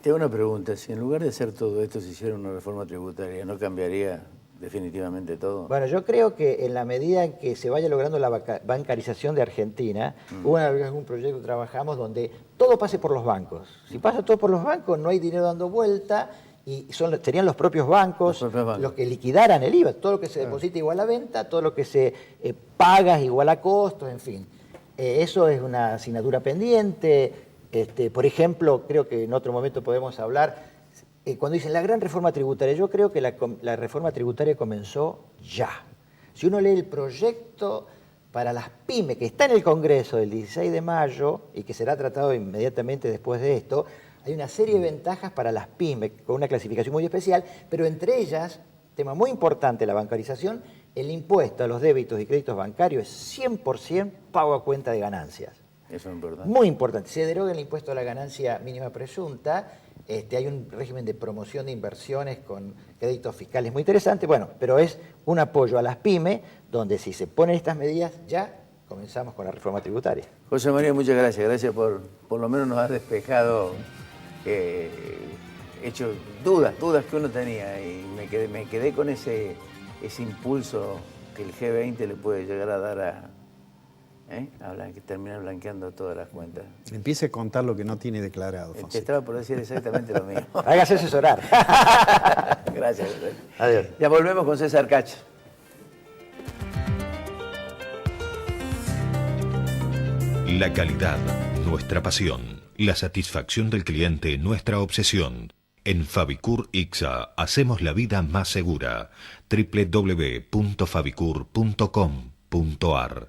Te hago una pregunta, si en lugar de hacer todo esto se hiciera una reforma tributaria, ¿no cambiaría definitivamente todo? Bueno, yo creo que en la medida en que se vaya logrando la bancarización de Argentina, hubo algún proyecto que trabajamos donde todo pase por los bancos. Si pasa todo por los bancos, no hay dinero dando vuelta y serían los propios bancos los que liquidaran el IVA. Todo lo que se deposita igual a venta, todo lo que se paga igual a costos, en fin. Eso es una asignatura pendiente. Por ejemplo, creo que en otro momento podemos hablar, cuando dicen la gran reforma tributaria, yo creo que la reforma tributaria comenzó ya. Si uno lee el proyecto para las pymes, que está en el Congreso del 16 de mayo y que será tratado inmediatamente después de esto, hay una serie de ventajas para las pymes, con una clasificación muy especial, pero entre ellas, tema muy importante, la bancarización, el impuesto a los débitos y créditos bancarios es 100% pago a cuenta de ganancias. Eso es importante. Muy importante. Se deroga el impuesto a la ganancia mínima presunta. Hay un régimen de promoción de inversiones con créditos fiscales muy interesante. Bueno, pero es un apoyo a las pymes, donde si se ponen estas medidas, ya comenzamos con la reforma tributaria. José María, muchas gracias. Gracias por lo menos nos has despejado, hecho dudas que uno tenía. Y me quedé con ese impulso que el G20 le puede llegar a dar que terminar blanqueando todas las cuentas. Empiece a contar lo que no tiene declarado, Te estaba por decir exactamente lo mismo. Hágase asesorar. Gracias. Adiós. Ya volvemos con César Cacho. La calidad, nuestra pasión. La satisfacción del cliente, nuestra obsesión. En Fabicur Ixa hacemos la vida más segura. www.fabicur.com.ar.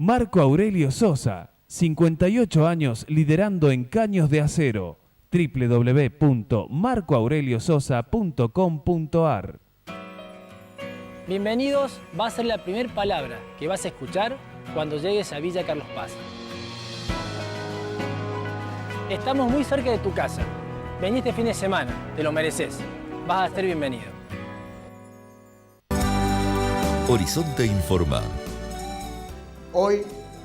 Marco Aurelio Sosa, 58 años liderando en caños de acero. www.marcoaureliososa.com.ar. Bienvenidos va a ser la primera palabra que vas a escuchar cuando llegues a Villa Carlos Paz. Estamos muy cerca de tu casa. Vení este fin de semana, te lo mereces. Vas a ser bienvenido. Horizonte informa. Hoy,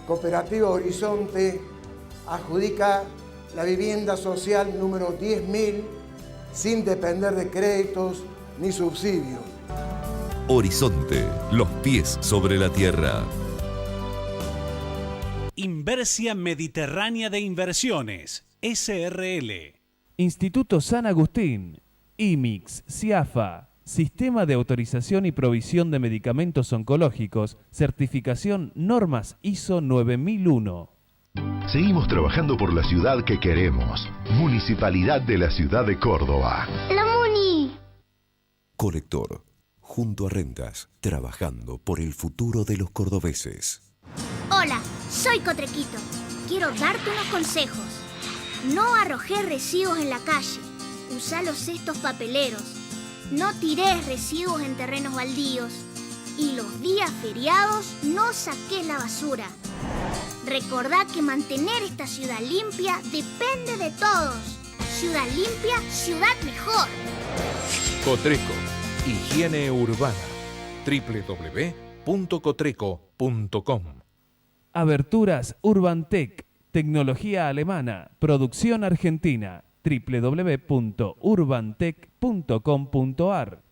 Cooperativa Horizonte adjudica la vivienda social número 10.000 sin depender de créditos ni subsidios. Horizonte, los pies sobre la tierra. Inversia Mediterránea de Inversiones, SRL. Instituto San Agustín, IMIX, CIAFA, Sistema de Autorización y Provisión de Medicamentos Oncológicos, certificación normas ISO 9001. Seguimos trabajando por la ciudad que queremos. Municipalidad de la Ciudad de Córdoba. ¡La Muni! Colector, junto a Rentas, trabajando por el futuro de los cordobeses. Hola, soy Cotrequito. Quiero darte unos consejos. No arrojes residuos en la calle. Usa los cestos papeleros. No tires residuos en terrenos baldíos. Y los días feriados no saques la basura. Recordá que mantener esta ciudad limpia depende de todos. Ciudad limpia, ciudad mejor. Cotreco, higiene urbana. www.cotreco.com. Aberturas Urbantec, tecnología alemana, producción argentina. www.urbantec.com.ar.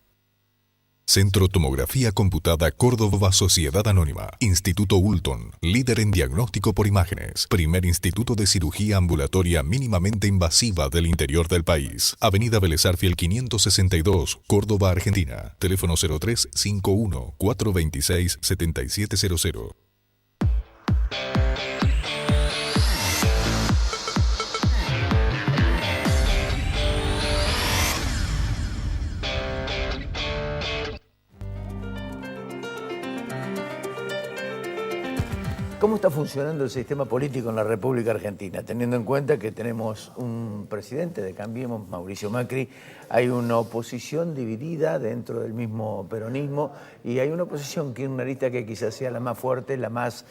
Centro Tomografía Computada Córdoba Sociedad Anónima. Instituto Ulton, líder en diagnóstico por imágenes. Primer instituto de cirugía ambulatoria mínimamente invasiva del interior del país. Avenida Vélez Arfiel 562, Córdoba, Argentina. Teléfono 0351 426 7700. ¿Cómo está funcionando el sistema político en la República Argentina? Teniendo en cuenta que tenemos un presidente de Cambiemos, Mauricio Macri, hay una oposición dividida dentro del mismo peronismo y hay una oposición kirchnerista que quizás sea la más fuerte, la más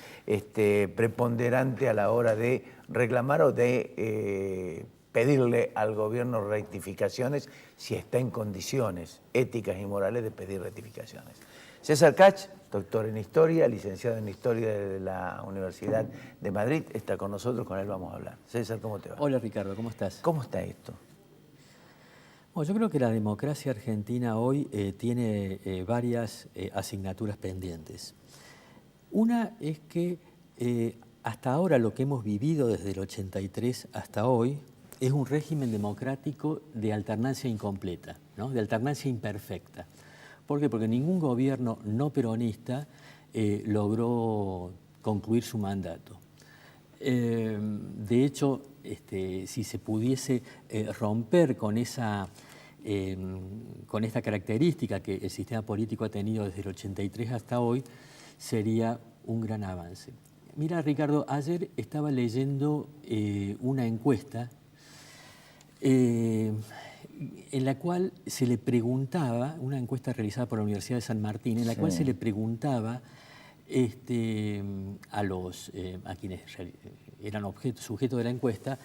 preponderante a la hora de reclamar o de pedirle al gobierno rectificaciones si está en condiciones éticas y morales de pedir rectificaciones. César Kach, doctor en Historia, licenciado en Historia de la Universidad de Madrid, está con nosotros, con él vamos a hablar. César, ¿cómo te va? Hola Ricardo, ¿cómo estás? ¿Cómo está esto? Bueno, yo creo que la democracia argentina hoy tiene varias asignaturas pendientes. Una es que hasta ahora lo que hemos vivido desde el 83 hasta hoy es un régimen democrático de alternancia incompleta, ¿no? De alternancia imperfecta. ¿Por qué? Porque ningún gobierno no peronista logró concluir su mandato. De hecho, si se pudiese romper con esta característica que el sistema político ha tenido desde el 83 hasta hoy, sería un gran avance. Mira, Ricardo, ayer estaba leyendo una encuesta en la cual se le preguntaba, una encuesta realizada por la Universidad de San Martín, en la cual se le preguntaba a quienes eran sujetos de la encuesta,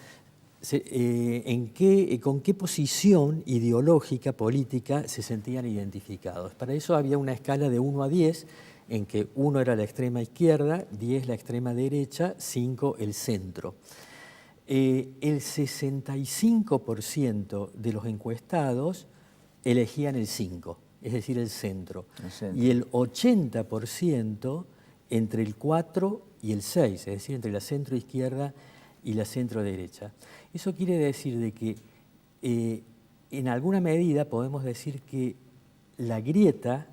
con qué posición ideológica, política se sentían identificados. Para eso había una escala de 1 a 10, en que 1 era la extrema izquierda, 10 la extrema derecha, 5 el centro. El 65% de los encuestados elegían el 5, es decir, el centro. Y el 80% entre el 4 y el 6, es decir, entre la centro-izquierda y la centro-derecha. Eso quiere decir de que en alguna medida podemos decir que la grieta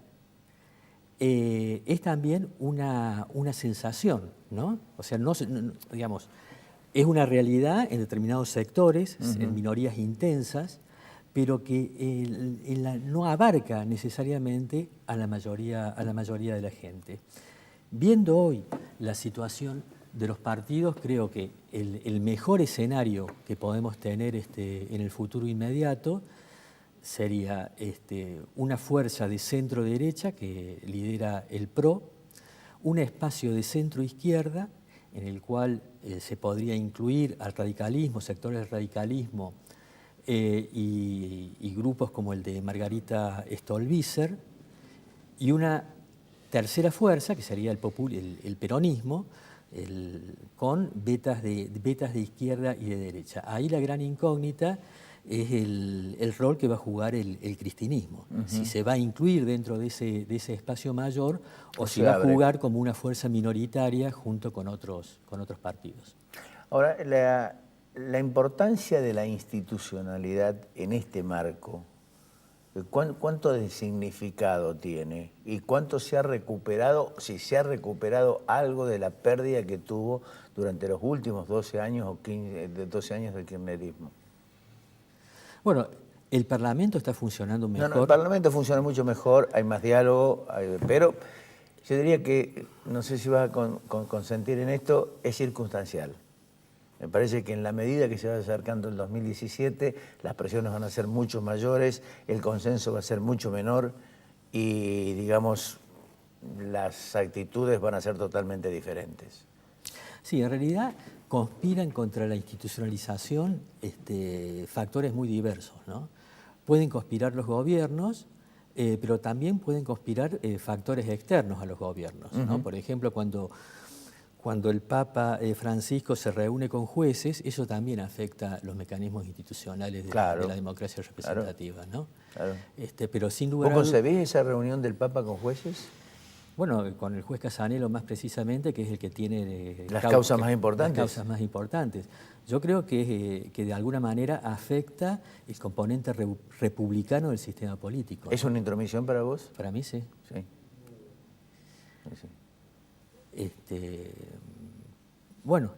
es también una sensación, ¿no? O sea, digamos, es una realidad en determinados sectores, en minorías intensas, pero que no abarca necesariamente a la mayoría de la gente. Viendo hoy la situación de los partidos, creo que el mejor escenario que podemos tener en el futuro inmediato sería una fuerza de centro-derecha que lidera el PRO, un espacio de centro-izquierda en el cual se podría incluir al radicalismo, sectores del radicalismo y grupos como el de Margarita Stolbizer, y una tercera fuerza, que sería el peronismo, con vetas de izquierda y de derecha. Ahí la gran incógnita es el rol que va a jugar el cristinismo. Si se va a incluir dentro de ese espacio mayor o si va a jugar como una fuerza minoritaria junto con otros partidos. Ahora, la importancia de la institucionalidad en este marco, ¿cuánto de significado tiene? ¿Y cuánto se ha recuperado, si se ha recuperado algo de la pérdida que tuvo durante los últimos 12 años o 12 años del kirchnerismo? Bueno, el Parlamento está funcionando mejor. No, el Parlamento funciona mucho mejor, hay más diálogo, pero yo diría que, no sé si vas a consentir en esto, es circunstancial. Me parece que en la medida que se va acercando el 2017, las presiones van a ser mucho mayores, el consenso va a ser mucho menor y, digamos, las actitudes van a ser totalmente diferentes. Sí, en realidad conspiran contra la institucionalización factores muy diversos, ¿no? Pueden conspirar los gobiernos, pero también pueden conspirar factores externos a los gobiernos, ¿no? Por ejemplo, cuando cuando el Papa Francisco se reúne con jueces, eso también afecta los mecanismos institucionales de la democracia representativa, ¿no? Claro. Pero sin lugar a ¿Vos dudas... concebís esa reunión del Papa con jueces? Bueno, con el juez Casanelo más precisamente, que es el que tiene... Las causas más importantes. Las causas más importantes. Yo creo que de alguna manera afecta el componente republicano del sistema político. ¿Es una intromisión para vos? Para mí sí. Sí. Bueno,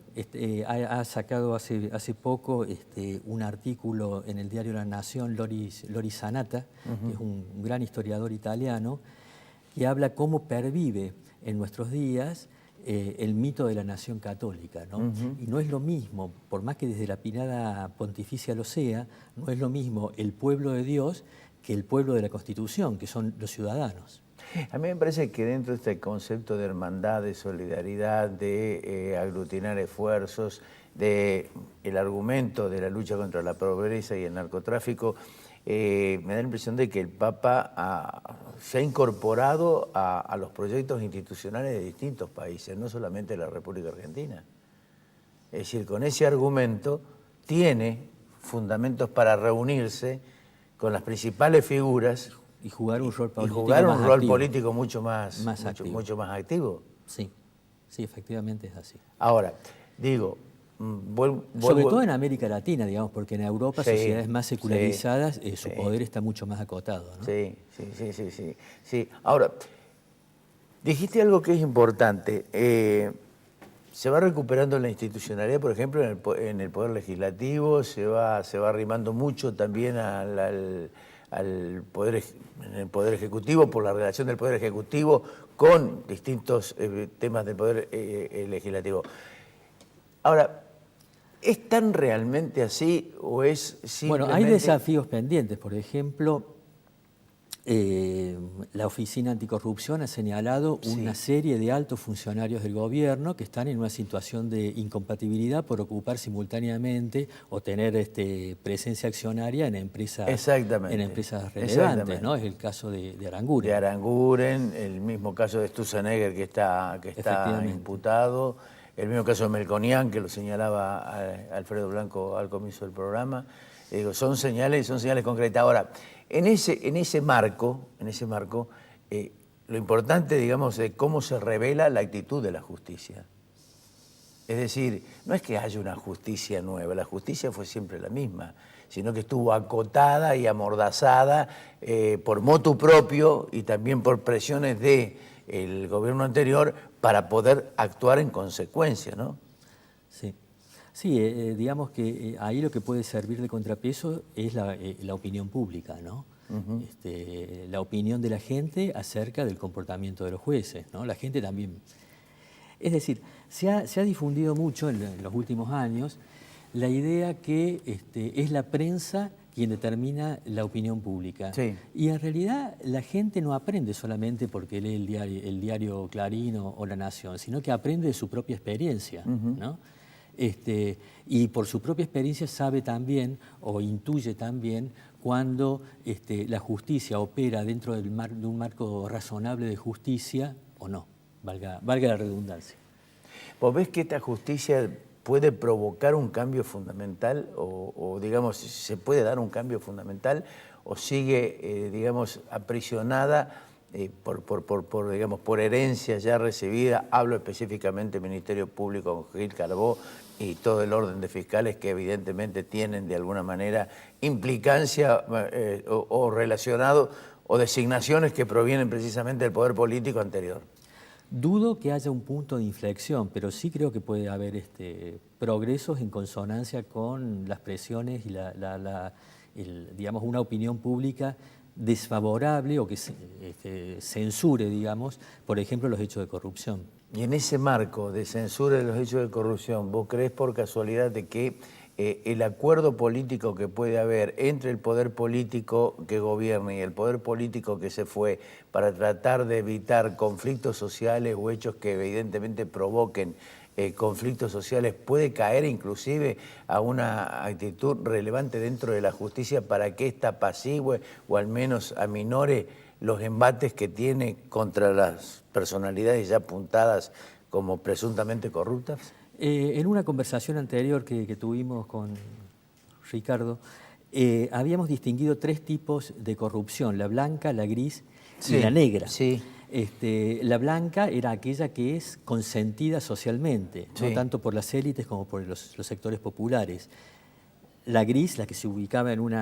ha sacado hace poco un artículo en el diario La Nación, Lori Sanata, que es un gran historiador italiano, que habla cómo pervive en nuestros días el mito de la nación católica, ¿no? Y no es lo mismo, por más que desde la Pinada Pontificia lo sea, no es lo mismo el pueblo de Dios que el pueblo de la Constitución, que son los ciudadanos. A mí me parece que dentro de este concepto de hermandad, de solidaridad, de aglutinar esfuerzos, de el argumento de la lucha contra la pobreza y el narcotráfico, me da la impresión de que el Papa se ha incorporado a los proyectos institucionales de distintos países, no solamente de la República Argentina. Es decir, con ese argumento tiene fundamentos para reunirse con las principales figuras y jugar un rol político, mucho más activo. Sí, efectivamente es así. Ahora, digo, sobre todo en América Latina, digamos, porque en Europa, sociedades más secularizadas, su poder está mucho más acotado, ¿no? Sí. Ahora, dijiste algo que es importante. Se va recuperando la institucionalidad, por ejemplo, en el Poder Legislativo, se va arrimando mucho también al poder Ejecutivo, por la relación del Poder Ejecutivo con distintos temas del Poder Legislativo. Ahora, ¿es tan realmente así o es simplemente...? Bueno, hay desafíos pendientes. Por ejemplo, la Oficina Anticorrupción ha señalado una serie de altos funcionarios del gobierno que están en una situación de incompatibilidad por ocupar simultáneamente o tener presencia accionaria en empresas relevantes, ¿no? Es el caso de Aranguren. De Aranguren, el mismo caso de Sturzenegger que está imputado, el mismo caso de Melconian, que lo señalaba Alfredo Blanco al comienzo del programa. Digo, son señales concretas. Ahora, en ese marco, lo importante, digamos, es cómo se revela la actitud de la justicia. Es decir, no es que haya una justicia nueva, la justicia fue siempre la misma, sino que estuvo acotada y amordazada por motu propio y también por presiones del gobierno anterior para poder actuar en consecuencia, ¿no? Sí, digamos que ahí lo que puede servir de contrapeso es la opinión pública, ¿no? La opinión de la gente acerca del comportamiento de los jueces, ¿no? La gente también... Es decir, se ha difundido mucho en los últimos años la idea que es la prensa quien determina la opinión pública. Y en realidad la gente no aprende solamente porque lee el diario Clarín o La Nación, sino que aprende de su propia experiencia, ¿no? Y por su propia experiencia sabe también o intuye también cuando la justicia opera dentro de un marco razonable de justicia o no, valga la redundancia. ¿Vos ves que esta justicia puede provocar un cambio fundamental o digamos, se puede dar un cambio fundamental o sigue, digamos, aprisionada por herencia ya recibida? Hablo específicamente del Ministerio Público con Gil Carbó y todo el orden de fiscales que evidentemente tienen de alguna manera implicancia o relacionado o designaciones que provienen precisamente del poder político anterior. Dudo que haya un punto de inflexión, pero sí creo que puede haber progresos en consonancia con las presiones y digamos, una opinión pública desfavorable o que censure, digamos, por ejemplo, los hechos de corrupción. Y en ese marco de censura de los hechos de corrupción, ¿vos creés por casualidad de que el acuerdo político que puede haber entre el poder político que gobierna y el poder político que se fue para tratar de evitar conflictos sociales o hechos que evidentemente provoquen conflictos sociales puede caer inclusive a una actitud relevante dentro de la justicia para que ésta apacigüe o al menos aminore los embates que tiene contra las personalidades ya apuntadas como presuntamente corruptas? En una conversación anterior que tuvimos con Ricardo, habíamos distinguido 3 tipos de corrupción: la blanca, la gris y la negra. Sí. La blanca era aquella que es consentida socialmente, Sí. no tanto por las élites como por los sectores populares. La gris, la que se ubicaba en un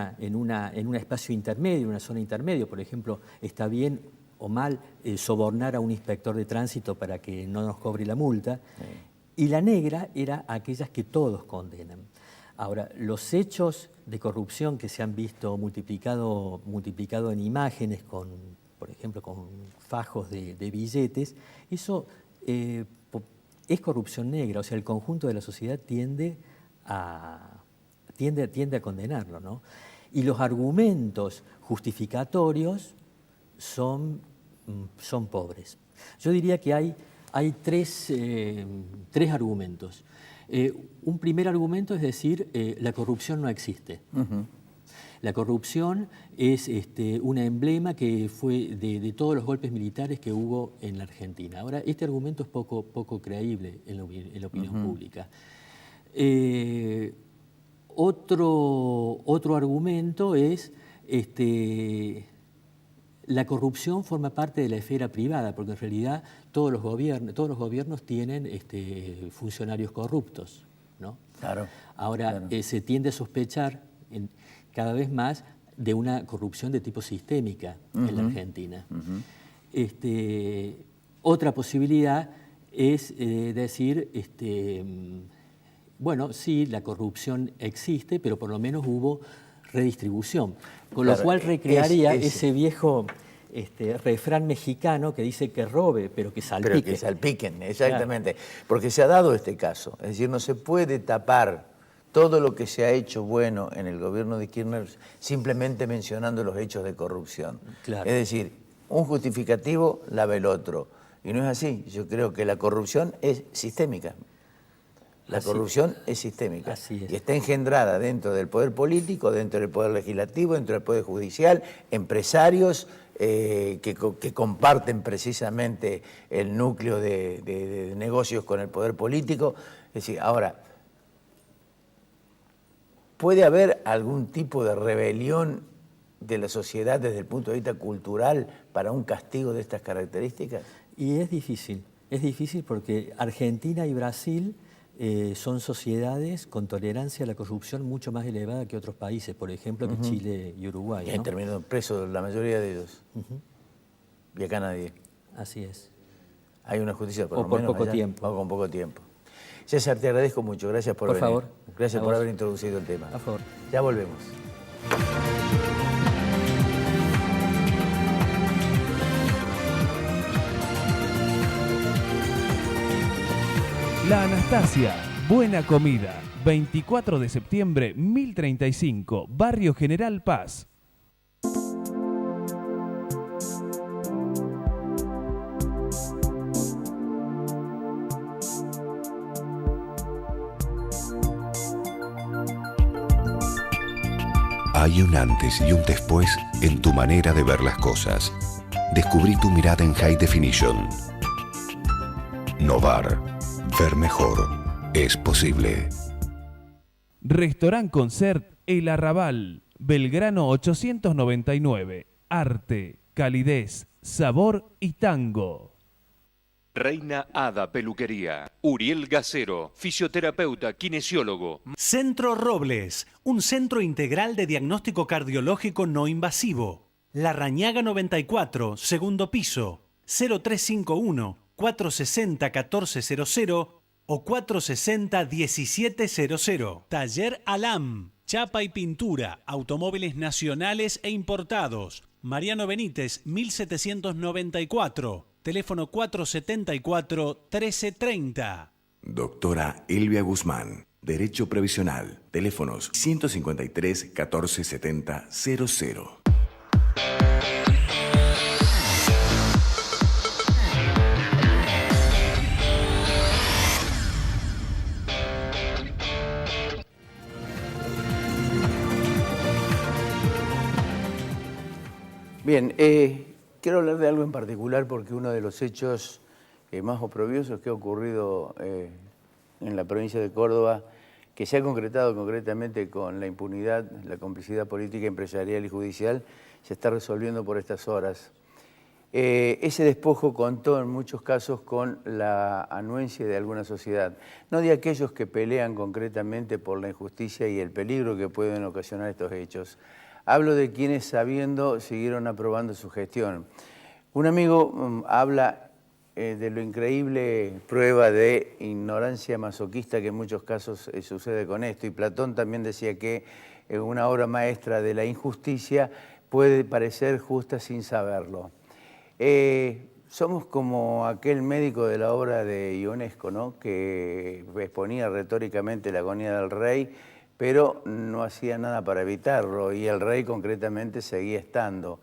espacio intermedio, en una zona intermedio, por ejemplo, está bien o mal sobornar a un inspector de tránsito para que no nos cobre la multa. Sí. Y la negra era aquellas que todos condenan. Ahora, los hechos de corrupción que se han visto multiplicado en imágenes, por ejemplo, con fajos de billetes, eso es corrupción negra. O sea, el conjunto de la sociedad tiende a condenarlo, ¿no? Y los argumentos justificatorios son pobres. Yo diría que hay tres argumentos. Un primer argumento es decir, la corrupción no existe. Uh-huh. La corrupción es un emblema que fue de todos los golpes militares que hubo en la Argentina. Ahora, este argumento es poco creíble en la opinión uh-huh. pública. Otro argumento es la corrupción forma parte de la esfera privada, porque en realidad todos los gobiernos tienen funcionarios corruptos, ¿no? Claro. Ahora, claro. Se tiende a sospechar cada vez más de una corrupción de tipo sistémica uh-huh. en la Argentina. Uh-huh. Otra posibilidad es decir, bueno, sí, la corrupción existe, pero por lo menos hubo redistribución, con lo cual recrearía ese viejo refrán mexicano que dice que robe, pero que salpique. Pero que salpiquen, exactamente. Claro. Porque se ha dado este caso. Es decir, no se puede tapar todo lo que se ha hecho bueno en el gobierno de Kirchner simplemente mencionando los hechos de corrupción. Claro. Es decir, un justificativo lava el otro. Y no es así. Yo creo que la corrupción es sistémica. La corrupción es sistémica y está engendrada dentro del poder político, dentro del poder legislativo, dentro del poder judicial, empresarios que comparten precisamente el núcleo de negocios con el poder político. Es decir, ahora, ¿puede haber algún tipo de rebelión de la sociedad desde el punto de vista cultural para un castigo de estas características? Y es difícil porque Argentina y Brasil son sociedades con tolerancia a la corrupción mucho más elevada que otros países, por ejemplo, que Chile y Uruguay. Y han terminado presos la mayoría de ellos. Y acá nadie. Así es. Hay una justicia por poco tiempo. O con poco tiempo. César, te agradezco mucho. Gracias por venir. Por favor. Gracias por haber introducido el tema. A favor. Ya volvemos. La Anastasia, buena comida. 24 de septiembre, 1035, Barrio General Paz. Hay un antes y un después en tu manera de ver las cosas. Descubrí tu mirada en High Definition. Novar. Ver mejor es posible. Restaurant Concert El Arrabal, Belgrano 899. Arte, calidez, sabor y tango. Reina Hada Peluquería. Uriel Gacero, fisioterapeuta, kinesiólogo. Centro Robles, un centro integral de diagnóstico cardiológico no invasivo. La Rañaga 94, segundo piso, 0351 460 1400 o 460 1700. Taller Alam, chapa y pintura, automóviles nacionales e importados. Mariano Benítez, 1794. Teléfono 474-1330. Doctora Elvia Guzmán, Derecho Previsional. Teléfonos 153-1470-00. Bien, quiero hablar de algo en particular porque uno de los hechos más oprobiosos que ha ocurrido en la provincia de Córdoba, que se ha concretado concretamente con la impunidad, la complicidad política, empresarial y judicial, se está resolviendo por estas horas. Ese despojo contó en muchos casos con la anuencia de alguna sociedad, no de aquellos que pelean concretamente por la injusticia y el peligro que pueden ocasionar estos hechos. Hablo de quienes sabiendo siguieron aprobando su gestión. Un amigo habla de lo increíble prueba de ignorancia masoquista que en muchos casos sucede con esto, y Platón también decía que una obra maestra de la injusticia puede parecer justa sin saberlo. Somos como aquel médico de la obra de Ionesco, ¿no?, que exponía retóricamente la agonía del rey, pero no hacía nada para evitarlo, y el rey concretamente seguía estando.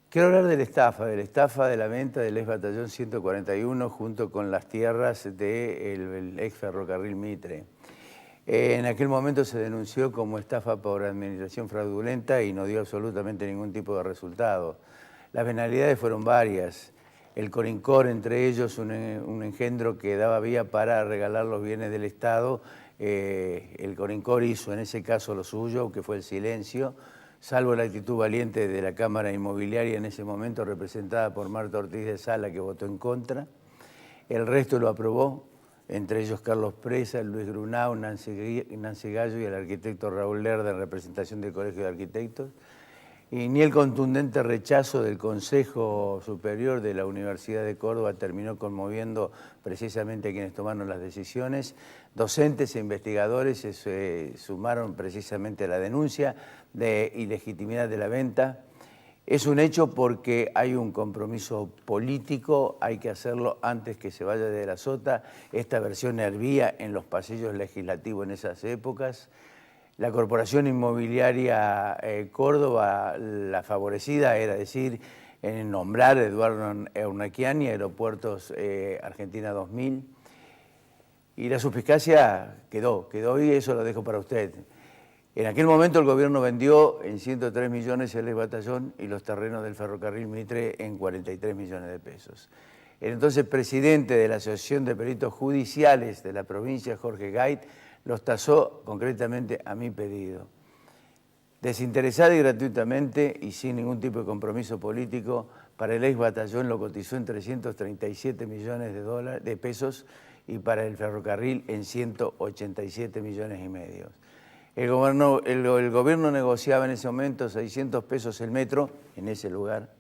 Quiero hablar de la estafa de la venta del ex batallón 141 junto con las tierras del ex ferrocarril Mitre. En aquel momento se denunció como estafa por administración fraudulenta y no dio absolutamente ningún tipo de resultado. Las penalidades fueron varias. El Corincor, entre ellos, un engendro que daba vía para regalar los bienes del Estado. El Corincor hizo en ese caso lo suyo, que fue el silencio, salvo la actitud valiente de la Cámara Inmobiliaria en ese momento, representada por Marta Ortiz de Sala, que votó en contra. El resto lo aprobó, entre ellos Carlos Presa, Luis Grunau, Nancy Gallo y el arquitecto Raúl Lerda en representación del Colegio de Arquitectos. Y ni el contundente rechazo del Consejo Superior de la Universidad de Córdoba terminó conmoviendo precisamente a quienes tomaron las decisiones. Docentes e investigadores se sumaron precisamente a la denuncia de ilegitimidad de la venta. Es un hecho porque hay un compromiso político, hay que hacerlo antes que se vaya de la sota. Esta versión hervía en los pasillos legislativos en esas épocas. La Corporación Inmobiliaria Córdoba, la favorecida, era decir, en nombrar a Eduardo Eurnequian, Aeropuertos Argentina 2000. Y la suspicacia quedó y eso lo dejo para usted. En aquel momento el gobierno vendió en 103 millones el ex batallón y los terrenos del ferrocarril Mitre en 43 millones de pesos. El entonces presidente de la Asociación de Peritos Judiciales de la provincia, Jorge Gait, los tasó concretamente a mi pedido. Desinteresada y gratuitamente y sin ningún tipo de compromiso político, para el ex batallón lo cotizó en 337 millones de pesos y para el ferrocarril en 187 millones y medio. El gobierno negociaba en ese momento 600 pesos el metro en ese lugar,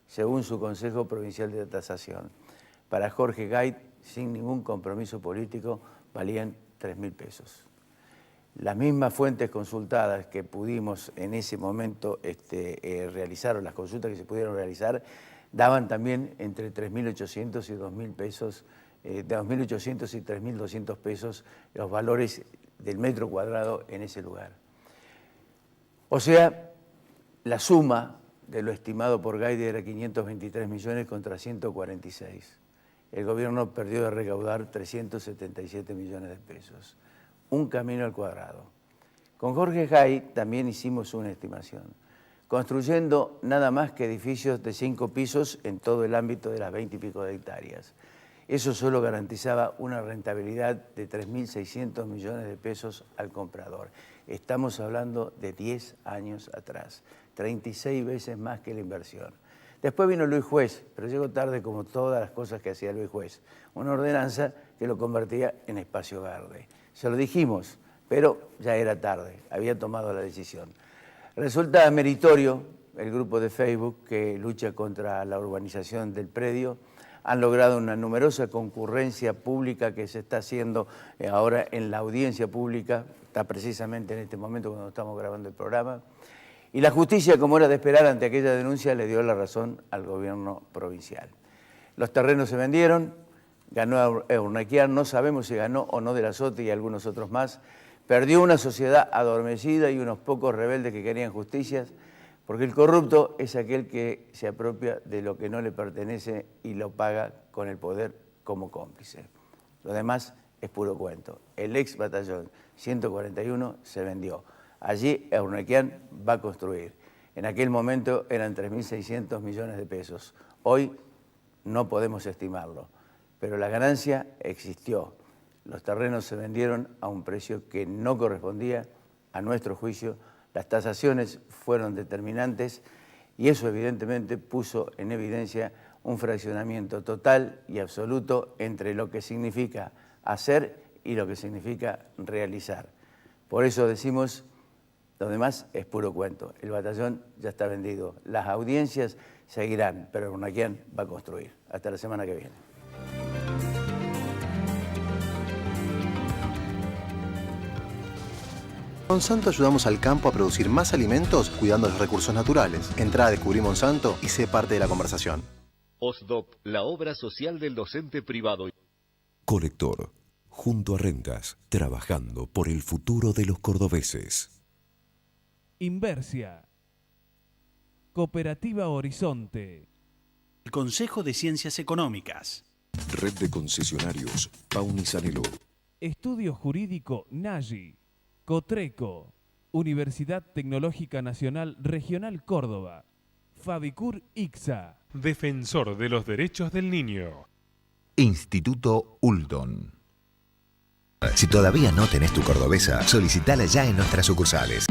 según su Consejo Provincial de Tasación. Para Jorge Gait, sin ningún compromiso político, valían 3.000 pesos. Las mismas fuentes consultadas que pudimos en ese momento realizar, o las consultas que se pudieron realizar, daban también entre 3.800 y 2.000 pesos, de 2.800 y 3.200 pesos los valores del metro cuadrado en ese lugar. O sea, la suma de lo estimado por Gaide era 523 millones contra 146. El gobierno perdió de recaudar 377 millones de pesos. Un camino al cuadrado. Con Jorge Gait también hicimos una estimación, construyendo nada más que edificios de 5 pisos en todo el ámbito de las 20 y pico de hectáreas. Eso solo garantizaba una rentabilidad de 3.600 millones de pesos al comprador. Estamos hablando de 10 años atrás, 36 veces más que la inversión. Después vino Luis Juez, pero llegó tarde como todas las cosas que hacía Luis Juez. Una ordenanza que lo convertía en espacio verde. Se lo dijimos, pero ya era tarde, había tomado la decisión. Resulta meritorio el grupo de Facebook que lucha contra la urbanización del predio. Han logrado una numerosa concurrencia pública que se está haciendo ahora en la audiencia pública, está precisamente en este momento cuando estamos grabando el programa. Y la justicia, como era de esperar ante aquella denuncia, le dio la razón al gobierno provincial. Los terrenos se vendieron, ganó Eurnequian, no sabemos si ganó o no de la Sota y algunos otros más. Perdió una sociedad adormecida y unos pocos rebeldes que querían justicias, porque el corrupto es aquel que se apropia de lo que no le pertenece y lo paga con el poder como cómplice. Lo demás es puro cuento. El ex batallón 141 se vendió. Allí Eurnequian va a construir. En aquel momento eran 3.600 millones de pesos. Hoy no podemos estimarlo. pero la ganancia existió. Los terrenos se vendieron a un precio que no correspondía a nuestro juicio, las tasaciones fueron determinantes y eso evidentemente puso en evidencia un fraccionamiento total y absoluto entre lo que significa hacer y lo que significa realizar. Por eso decimos, lo demás es puro cuento. El batallón ya está vendido, las audiencias seguirán, pero Urnaquian va a construir. Hasta la semana que viene. Monsanto ayudamos al campo a producir más alimentos cuidando los recursos naturales. Entrá a Descubrí Monsanto y sé parte de la conversación. OSDOP, la obra social del docente privado. Colector, junto a Rentas, trabajando por el futuro de los cordobeses. Inversia. Cooperativa Horizonte. El Consejo de Ciencias Económicas. Red de concesionarios Pauni Sanelo. Estudio Jurídico Nagi. Cotreco. Universidad Tecnológica Nacional Regional Córdoba. Fabicur ICSA. Defensor de los derechos del niño. Instituto Uldon. Si todavía no tenés tu cordobesa, solicitala ya en nuestras sucursales.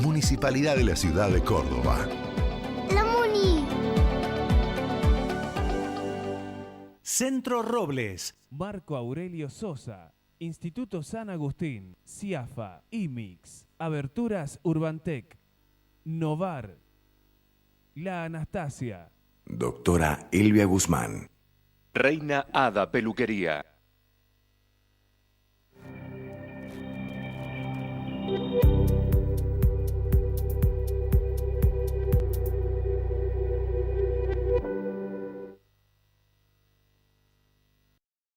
Municipalidad de la Ciudad de Córdoba. ¡La Muni! Centro Robles. Marco Aurelio Sosa. Instituto San Agustín. CIAFA. IMIX. Aberturas Urbantec. Novar. La Anastasia. Doctora Elvia Guzmán. Reina Hada Peluquería.